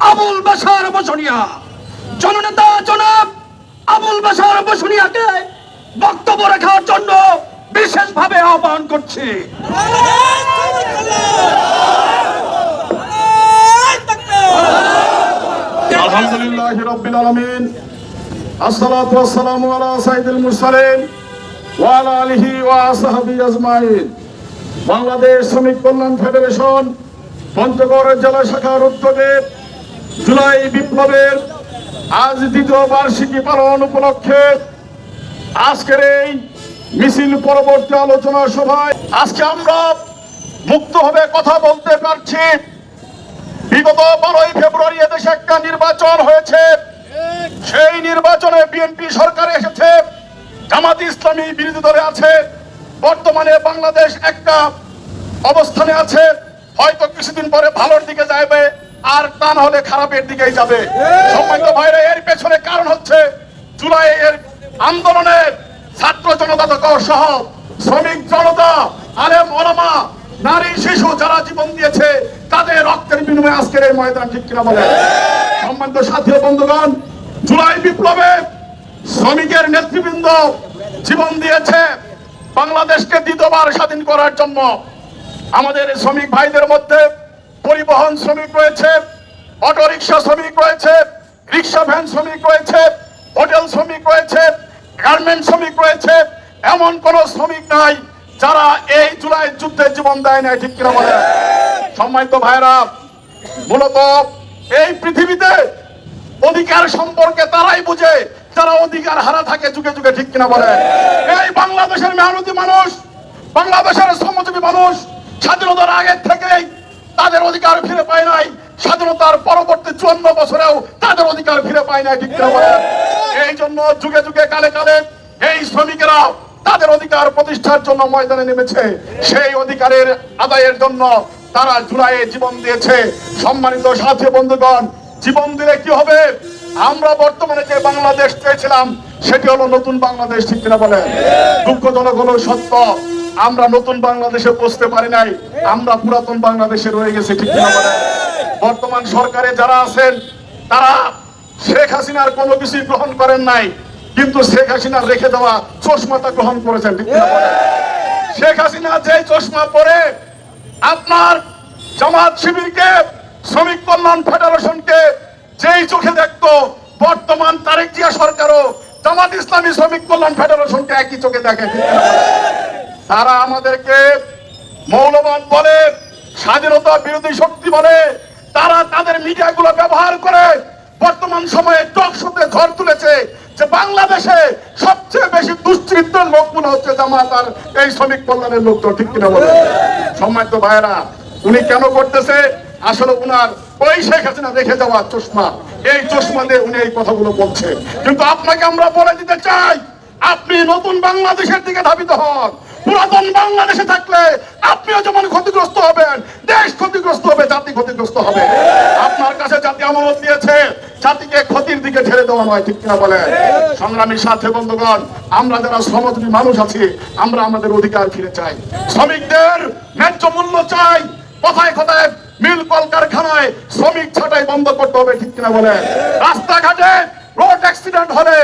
আবুল বাশার বসুনিয়া, জননেতা জনাব আবুল বাশার বসুনিয়াকে বক্তব্য রাখার জন্য বিশেষভাবে আহ্বান করছি। আলহামদুলিল্লাহি রাব্বিল আলামিন, আসসালাতু ওয়াসসালামু আলা সাইয়্যিদিল মুরসালিন ওয়া আলা আলিহি ওয়া আসহাবিহি আজমাইন। বাংলাদেশ শ্রমিক কল্যাণ ফেডারেশন পঞ্চগড় জেলা শাখার উদ্যোগে জুলাই বিপ্লবের আজ দ্বিতীয় বার্ষিকী পালন উপলক্ষে আজকের এই মিছিল পরবর্তী আলোচনা সভায় আজকে আমরা মুক্তভাবে কথা বলতে পারছি। বিগত 12ই ফেব্রুয়ারি এদেশে একটা নির্বাচন হয়েছে, সেই নির্বাচনে বিএনপি সরকারে এসেছে, জামাত ইসলামী বিরোধী দলে আছে। বর্তমানে বাংলাদেশ একটা অবস্থানে আছে, হয়তো কিছুদিন পরে ভালোর দিকে যাবে, আর তা না হলে খারাপের দিকেই যাবে। সম্মানিত ভাইরা, এর পেছনে কারণ হচ্ছে জুলাইয়ের আন্দোলনের ছাত্র জনতা সহ শ্রমিক জনতা, আলেম ওলামা, নারী শিশু যারা জীবন দিয়েছে তাদের রক্তের বিনিময়ে আজকের এই ময়দান, ঠিক কিনা বলে? সম্মানিত সাথী ও বন্ধুগণ, জুলাই বিপ্লবে শ্রমিকের নেতৃবৃন্দ জীবন দিয়েছে বাংলাদেশকে দ্বিতীয়বার স্বাধীন করার জন্য। আমাদের শ্রমিক ভাইদের মধ্যে পরিবহন শ্রমিক রয়েছে, অটো রিক্সা শ্রমিক রয়েছে, রিক্সা ভ্যান শ্রমিক রয়েছে, হোটেল শ্রমিক রয়েছে, গার্মেন্ট শ্রমিক রয়েছে। এমন কোন শ্রমিক নাই যারা এই জুলাই যুদ্ধে জীবন দেয় নাই, ঠিক কিনা বলে? সম্মানিত ভাইরা, মূলত এই পৃথিবীতে অধিকার সম্পর্কে তারাই বুঝে যারা অধিকার হারা থাকে যুগে যুগে, ঠিক কিনা বলে? এই বাংলাদেশের মেহনতি মানুষ, বাংলাদেশের শ্রমজীবী মানুষ স্বাধীনতার আগের থেকেই তাদের অধিকার ফিরে পায় নাই, স্বাধীনতার পরবর্তী 54 বছরেও তাদের অধিকার ফিরে পায় নাই, ঠিক কিনা বলে? এই জন্য যুগে যুগে কালে কালে এই শ্রমিকেরা তাদের অধিকার প্রতিষ্ঠার জন্য ময়দানে নেমেছে। সেই অধিকারের আদায়ের জন্য তারা জুলাইয়ে জীবন দিয়েছে। সম্মানিত সাথী বন্ধুগণ, জীবন দিলে কি হবে? আমরা বর্তমানে যে বাংলাদেশ পেয়েছিলাম সেটি হলো নতুন বাংলাদেশ, ঠিক কিনা বলেন? দুঃখজনক হলো সত্য, আমরা নতুন বাংলাদেশে পৌঁছতে পারি নাই, আমরা পুরাতন বাংলাদেশে রয়ে গেছি, ঠিক কিনা বলেন? বর্তমান সরকারে যারা আছেন তারা শেখ হাসিনার কোনো কিছুই গ্রহণ করেন নাই, কিন্তু শেখ হাসিনার রেখে দেওয়া চশমাটা গ্রহণ করেছেন, ঠিক কিনা বলেন? শেখ হাসিনা যে চশমা পরে আপনার জামাত শিবিরকে, শ্রমিক কল্যাণ ফেডারেশনকে যেই চোখে দেখতো, বর্তমান তারেক জিয়া সরকারও জামাত ইসলামী শ্রমিক কল্যাণ ফেডারেশনকে একই চোখে দেখে। তারা আমাদেরকে মৌলবাদ বলে, স্বাধীনতা বিরোধী শক্তি বলে। তারা তাদের মিডিয়াগুলো ব্যবহার করে বর্তমান সময়ে টক শোতে ঝড় তুলেছে যে বাংলাদেশে সবচেয়ে বেশি দুশ্চরিত্রের লোক মনে হচ্ছে জামাত আর এই শ্রমিক কল্যাণের লোক, তো ঠিক কিনা বলে? সম্মানিত ভাইয়েরা, উনি কেন করতেছে? আসলে উনার ওই শেখ হাসিনা রেখে যাওয়া চশমা, এই চশমা দিয়ে উনি এই কথাগুলো বলছে। কিন্তু আপনাকে আমরা বলে দিতে চাই, আপনি নতুন বাংলাদেশের দিকে ধাবিত হন। পুরাতন বাংলাদেশে থাকলে আপনিও যেমন ক্ষতিগ্রস্ত হবেন, দেশ ক্ষতিগ্রস্ত হবে, জাতি ক্ষতিগ্রস্ত হবে। আপনার কাছে জাতি আমানত দিয়েছে, জাতিকে ক্ষতির দিকে ঠেলে দেওয়া নয়, ঠিক কিনা বলে? সংগ্রামী সাথী বন্ধুগণ, আমরা যারা শ্রমজীবী মানুষ আছি, আমরা আমাদের অধিকার ফিরে চাই, শ্রমিকদের ন্যায্য মূল্য চাই। কথায় কথায় মিল কলকারখানায় শ্রমিক ছাঁটাই বন্ধ করতে হবে, ঠিক কিনা বলে? রাস্তাঘাটে রোড অ্যাক্সিডেন্ট হলে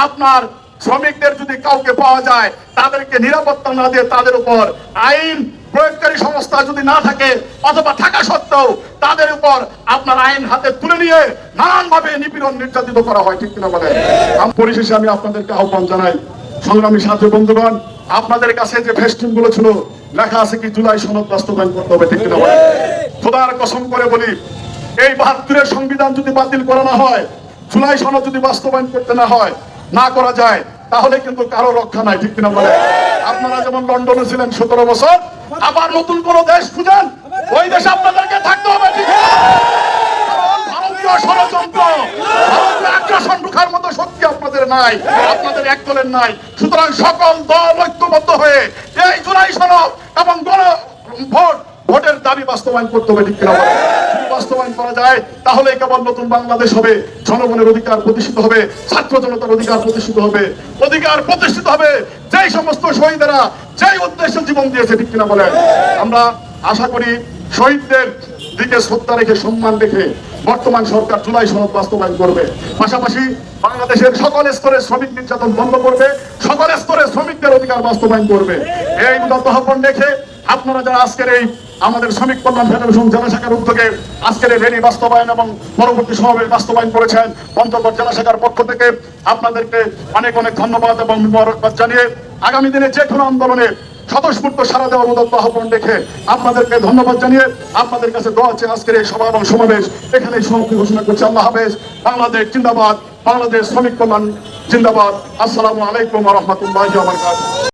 আপনার শ্রমিকদের যদি কাউকে পাওয়া যায়, তাদেরকে নিরাপত্তা না দিয়ে তাদের উপর আইন প্রয়োগকারী সংস্থা যদি না থাকে, অথবা থাকা সত্ত্বেও তাদের উপর আপনার আইন হাতে তুলে নিয়ে নানান ভাবে নিপীড়ন নির্যাতিত করা হয়, ঠিক কিনা বলে? পরিশেষে আমি আপনাদেরকে আহ্বান জানাই, সংগ্রামী সাথী বন্ধুগণ, আপনাদের কাছে যে ফেস্টুন গুলো ছিল, লেখা আছে কি জুলাই সনদ বাস্তবায়ন করতে হবে, ঠিক কিনা বলে? খোদার কসম করে বলি, এই 72-এর সংবিধান যদি বাতিল করা না হয়, জুলাই সনদ যদি বাস্তবায়ন করতে না করা যায়, তাহলে কিন্তু কারো রক্ষা নাই, ঠিক কিনা বলে? আপনারা যেমন লন্ডনে ছিলেন 17 বছর, আবার নতুন কোন দেশ খুঁজেন, ওই দেশে আপনাদেরকে থাকতে হবে, ঠিক কিনা? কারণ ভারতীয় ষড়যন্ত্র, ভারতীয় আগ্রাসন রুখার মতো শক্তি আপনাদের নাই, আপনাদের একদলের নাই। সুতরাং সকল দল ঐক্যবদ্ধ হয়ে এই জুলাই সনদ এবং ভোটের দাবি বাস্তবায়ন করতে হবে, ঠিক কিনা বলে? বাস্তবায়ন করা যায় তাহলে কেবল নতুন বাংলাদেশ হবে, জনগণের অধিকার প্রতিষ্ঠিত হবে, ছাত্র জনতার অধিকার প্রতিষ্ঠিত হবে, অধিকার প্রতিষ্ঠিত হবে যেই সমস্ত শহীদেরা যেই উদ্দেশ্যে জীবন দিয়েছে, ঠিক কিনা বলে? আমরা আশা করি শহীদদের দিকে শ্রদ্ধা রেখে, সম্মান রেখে বর্তমান সরকার জুলাই সনদ বাস্তবায়ন করবে। পাশাপাশি বাংলাদেশের সকল স্তরে শ্রমিক নির্যাতন বন্ধ করবে, সকল স্তরে শ্রমিকদের অধিকার বাস্তবায়ন করবে। এই উদাত্ত আহ্বান রেখে আপনারা যারা আজকের এই আমাদের শ্রমিক কল্যাণ ফেডারেশন জেলা শাখার উদ্যোগে আজকের এই র্যালি বাস্তবায়ন এবং পরবর্তী সমাবেশ বাস্তবায়ন করেছেন, পঞ্চগড় জেলা শাখার পক্ষ থেকে আপনাদেরকে অনেক অনেক ধন্যবাদ এবং মোবারকবাদ জানিয়ে আগামী দিনে যে কোনো আন্দোলনে স্বতঃস্ফূর্ত সারা দেওয়ার উদাত্ত আহ্বান রেখে আপনাদেরকে ধন্যবাদ জানিয়ে আপনাদের কাছে দোয়া আছে আজকের এই সভা এবং সমাবেশ এখানেই সমাপ্তি ঘোষণা করছি। আল্লাহ হাফেজ। বাংলাদেশ জিন্দাবাদ, বাংলাদেশ শ্রমিক কল্যাণ জিন্দাবাদ। আসসালামু আলাইকুম ওয়া রাহমাতুল্লাহি ওয়া বারাকাতুহু।